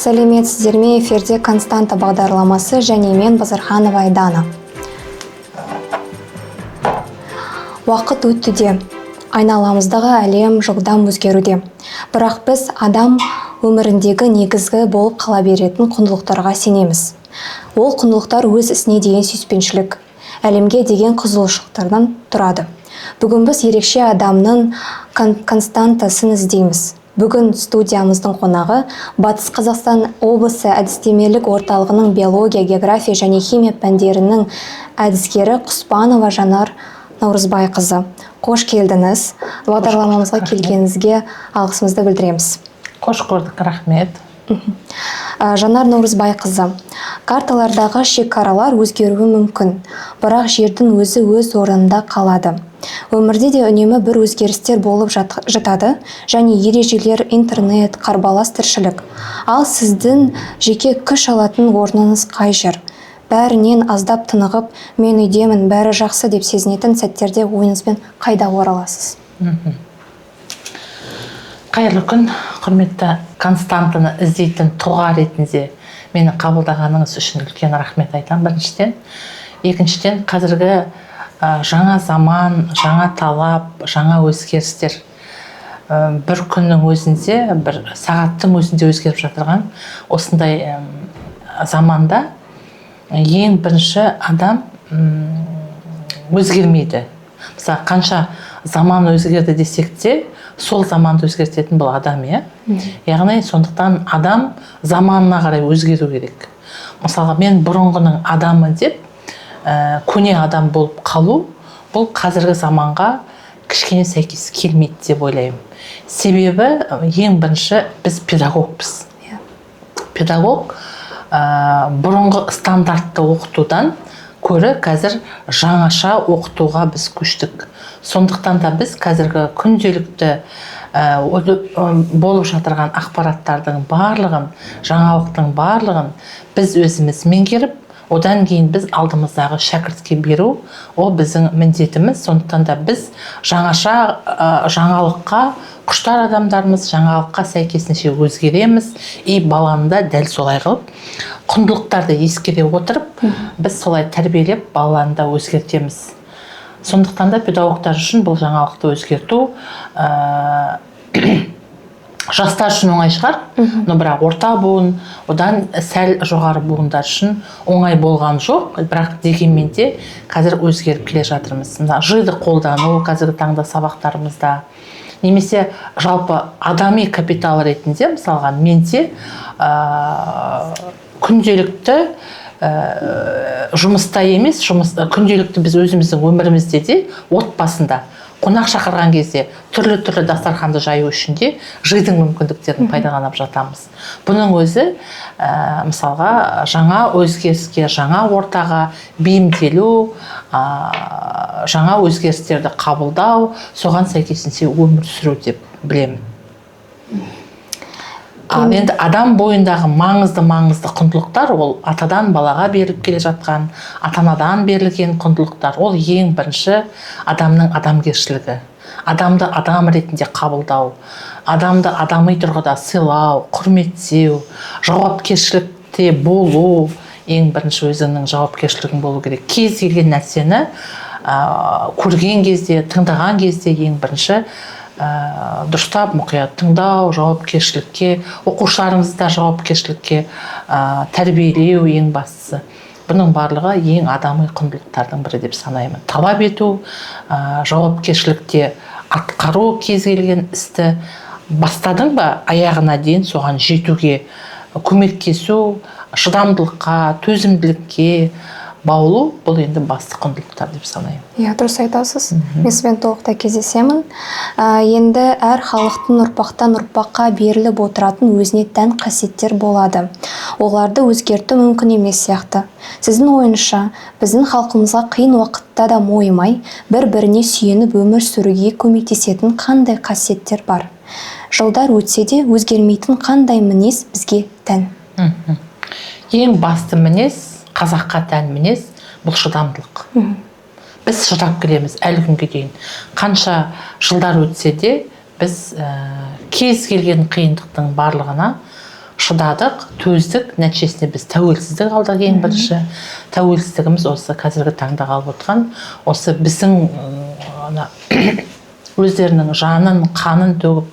Сәлеметсіздер ме? Эфирде Константа бағдарламасы және мен Базарханова Айдана. Уақыт өтуде, айналамыздағы әлем жылдам өзгеруде. Бірақ біз адам өміріндегі негізгі болып қала беретін құндылықтарға сенеміз. Ол құндылықтар өз ісіне деген сүйіспеншілік, әлемге деген қызығушылықтардан тұрады. Бүгін біз ерекше адамның константасын іздейміз. Бүгін студиямыздың қонағы Батыс Қазақстан облысы әдістемелік орталығының биология, география және химия пәндерінің әдіскері Құспанова Жанар Наурызбайқызы. Қош келдіңіз. Бағдарламамызға келгеніңізге алғысымызды білдіреміз. Қош көрдік, рахмет. Жанар Наурызбайқызы, карталардағы шекаралар өзгеруі мүмкін, бірақ жердің өзі өз орнында қалады. Өмірде де үнемі бір өзгерістер болып жатады, және ережелер, интернет, қарбалас тіршілік. Ал сіздің жеке күш алатын орныңыз қай жер? Бәрінен аздап тынығып, мен үйдемін, бәрі жақсы деп сезінетін сәттерде ойыңызбен қайда ораласыз? Қайырлы күн, құрметті Константаны іздейтін тұлға ретінде мені қабылдағаныңыз үшін үлкен рахмет айтам біріншіден. Екіншіден, қазіргі жаңа заман, жаңа талап, жаңа өзгерістер бір күннің өзінде, бір сағаттың өзінде өзгеріп жатырған осындай заманда ең бірінші адам өзгермейді. Мысалы, қанша заман өзгерді десек те, сол заманды өзгертетін бұл адам, яғни сондықтан адам заманына қарай өзгеру керек. Мысалға, мен бұрынғының адамы деп көне адам болып қалу, бұл қазіргі заманға кішкене сәйкес келмейді деп ойлаймын. Себебі ең бірінші біз педагогпыз. Педагог бұрынғы стандартты оқытудан көрі қазір жаңаша оқытуға біз көштік. Сондықтан да біз қазіргі күнделікті болып жатырған ақпараттардың барлығын, жаңалықтың барлығын біз өзіміз меңгеріп, одан кейін біз алдымыздағы шәкіртке беру, ол біздің міндетіміз. Сондықтан да біз жаңалыққа құштар адамдарымыз, жаңалыққа сәйкесінше өзгереміз, баланы да дәл солай қылып, құндылықтарды ескере отырып, біз солай тәрбиелеп, баланы да өзгертеміз. Сондықтан да педагогтар үшін бұл жаңалықты өзгерту жастар үшін оңай шығар, но бірақ орта буын, одан сәл жоғары буындар үшін оңай болған жоқ, бірақ дегенмен де қазір өзгеріп келе жатырмыз. Жиды қолдану қазіргі таңда сабақтарымызда, немесе жалпы адами капитал ретінде, мысалға, менде күнделікті жұмыста емес, күнделікті біз өзіміздің өмірімізде де, отбасында қонақ шақырған кезде түрлі дастарханды жаю үшін де жидың мүмкіндіктерін пайдаланып жатамыз. Бұның өзі мысалға жаңа өзгеріске, жаңа ортаға бейімделу, жаңа өзгерістерді қабылдау, соған сәйкесінше өмір сүру деп білемін. Енді адам бойындағы маңызды құндылықтар, ол атадан балаға беріліп келе жатқан, ата-анадан берілген құндылықтар, ол ең бірінші адамның адамгершілігі. Адамды адам ретінде қабылдау, адамды адами тұрғыда сыйлау, құрметтеу, жауапкершілікте болу, ең бірінші өзіңнің жауапкершілігің болу керек. Кез келген нәрсені көрген кезде, тыңдаған кезде ең бірінші дұрыстап мұқият тыңдау, жауапкершілікке, оқушыларыңызды да жауапкершілікке тәрбиелеу ең бастысы. Бұның барлығы ең адами құндылықтардың бірі деп санаймын. Талап ету, жауапкершілікте атқару кез келген істі бастадың ба, аяғына дейін соған жетуге көмектесу, шыдамдылыққа, төзімділікке баулу, бұл енді басты құндылықтар деп санаймын. Дұрыс айтасыз. Мен сізбен толықтай кездесемін. Енді әр халықтың ұрпақтан ұрпаққа беріліп отыратын өзіне тән қасиеттер болады. Оларды өзгерту мүмкін емес сияқты. Сіздің ойыңызша, біздің халқымызға қиын уақытта да мойымай, бір-біріне сүйеніп өмір сүруге көмектесетін қандай қасиеттер бар? Жылдар өтсе де өзгермейтін қандай мінез бізге тән? Ең басты мінез, қазаққа тән мінез, бұл шыдамдылық. Біз шыдап келеміз әлі күнге дейін. Қанша жылдар өтсе де біз кез келген қиындықтың барлығына шыдадық, төздік, нәтижесінде біз тәуелсіздік алдық. Ең бірінші тәуелсіздігіміз осы қазіргі таңда қалып отырған, осы біздің өздерінің жанын, қанын төгіп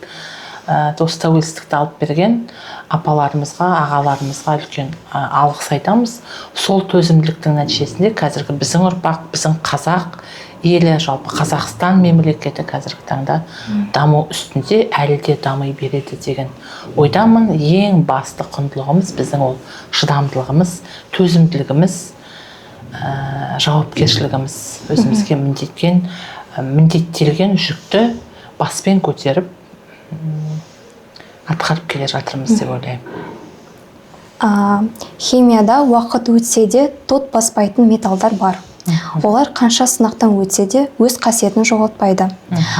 осы тәуелсіздікті алып берген апаларымызға, ағаларымызға үлкен алғыс айтамыз. Сол төзімділіктің нәтижесінде қазіргі біздің ұрпақ, біздің қазақ елі, жалпы Қазақстан мемлекеті қазіргі таңда даму үстінде, әлі де дами береді деген ойдамын. Ең басты құндылығымыз біздің ол шыдамдылығымыз, төзімділігіміз, жауапкершілігіміз, өзімізге міндеттелген жүкті баспен көтеріп атқарып келе жатырмыз деп ойлаймын. Химияда уақыт өтсе де тот баспайтын металдар бар. Олар қанша сынақтан өтсе де өз қасиетін жоғалтпайды.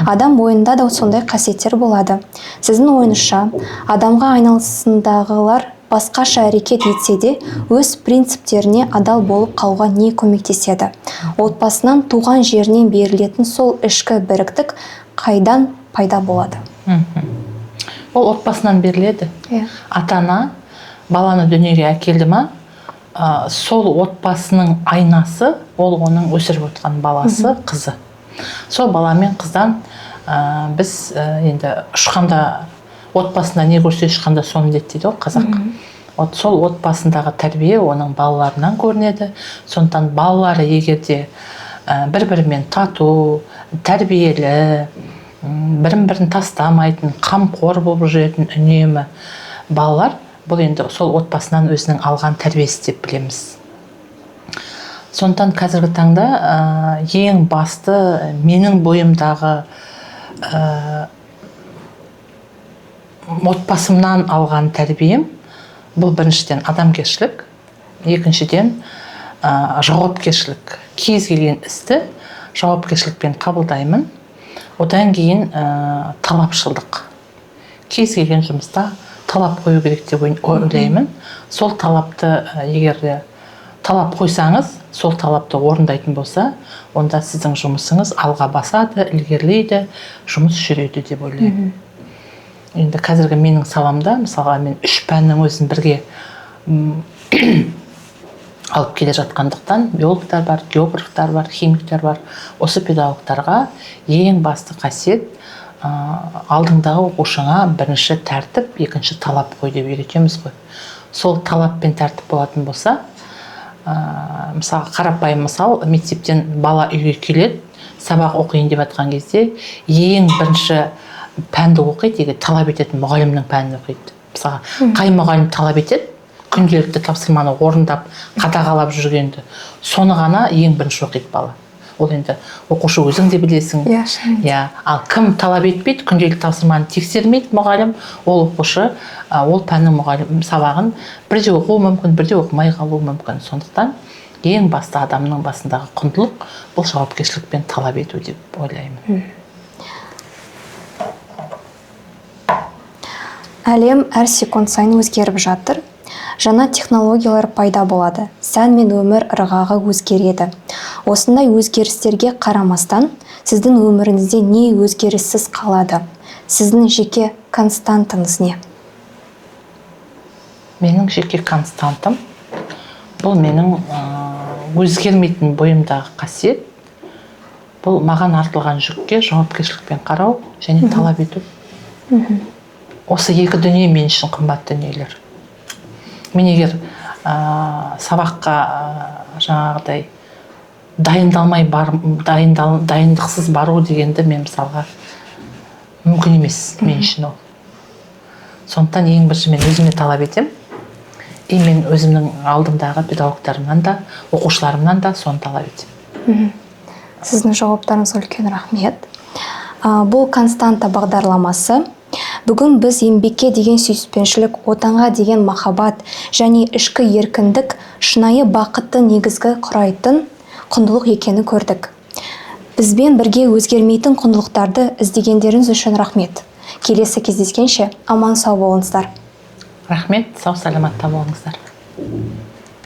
Адам бойында да сондай қасиеттер болады. Сіздің ойыңызша, адамға айналасындағылар басқаша әрекет етсе де өз принциптеріне адал болып қалуға не көмектеседі? Отбасынан, туған жерінен берілетін сол ішкі біріктік қайдан пайда болады? Ол отбасынан беріледі. Ата-ана баланы дүниеге әкелді ма, сол отбасының айнасы, ол оның өсіріп отқан баласы, қызы. Сол бала мен қыздан біз енді ұшқанда, отбасында не көрсе ұшқанда соны іледі дейді ғой қазақ. Сол отбасындағы тәрбие оның балаларынан көрінеді. Сондықтан балалары егерде бір-бірімен тату, тәрбиелі, бірін-бірін тастамайтын, қамқор болып жүретін үнемі балалар, бұл енді сол отбасынан өзінің алған тәрбиесі деп білеміз. Сондықтан қазіргі таңда ең басты менің бойымдағы отбасымнан алған тәрбием, бұл біріншіден адамгершілік, екіншіден жауапкершілік. Кез келген істі жауапкершілікпен қабылдаймын. Одан кейін талапшылдық. Кез келген жұмыста талап қою керек деп ойлаймын. Сол талапты, егер талап қойсаңыз, сол талапты орындайтын болса, онда сіздің жұмысыңыз алға басады, ілгерілейді, жұмыс жүреді деп ойлаймын. Енді қазіргі менің саламда, мысалға мен 3 пәннің өзін бірге алып келе жатқандықтан, биологтар бар, географтар бар, химиктер бар. Осы педагогтарға ең басты қасиет алдыңдағы оқушыңа бірінші тәртіп, екінші талап қой деп үйретеміз ғой. Сол талап пен тәртіп болатын болса, мысалы қарапайым мысал, мектептен бала үйге келеді, сабақ оқиын деп жатқан кезде ең бірінші пәнді оқиды, талап ететін мұғалімнің пәнін оқиды. Мысалы, қай мұғалім талап етеді, күнделікті тапсырманы орындап, қадағалап жүргенді, соны ғана ең бірінші оқиды бала. Ол енді оқушы өзің де білесің. Ал кім талап етпейді, күнделікті тапсырманы тексермейді мұғалім, ол оқушы, ол пәннің мұғалім сабағын бірде оқуы мүмкін, бірде оқымай қалуы мүмкін. Сондықтан ең басты адамның басындағы құндылық бұл жауапкершілікпен талап ету деп ойлаймын. Әлем әр секунд сайын өзгеріп жатыр. Жаңа технологиялар пайда болады. Сән мен өмір ырғағы өзгереді. Осындай өзгерістерге қарамастан, сіздің өміріңізде не өзгеріссіз қалады? Сіздің жеке константыңыз не? Менің жеке константым, бұл менің өзгермейтін бойымдағы қасиет. Бұл маған артылған жүкке жауапкершілікпен қарау және талап ету. Осы екі дүние мен үшін қымбат дүниелер. Мен егер сабаққа жаңағыдай дайындықсыз бару дегенді мен мысалға мүмкін емес мен үшін ол. Сондықтан ең бірінші мен өзіме талап етем. Мен өзімнің алдымдағы педагогтарымнан да, оқушыларымнан да соны талап етем. Сіздің жауаптарыңыз үлкен рахмет. Бұл константа бағдарламасы. Бүгін біз еңбекке деген сүйіспеншілік, отанға деген махаббат және ішкі еркіндік шынайы бақытты негізгі құрайтын құндылық екенін көрдік. Бізбен бірге өзгермейтін құндылықтарды іздегендеріңіз үшін рахмет. Келесі кездескенше аман сау болыңыздар. Рахмет, сау саламатта болыңыздар.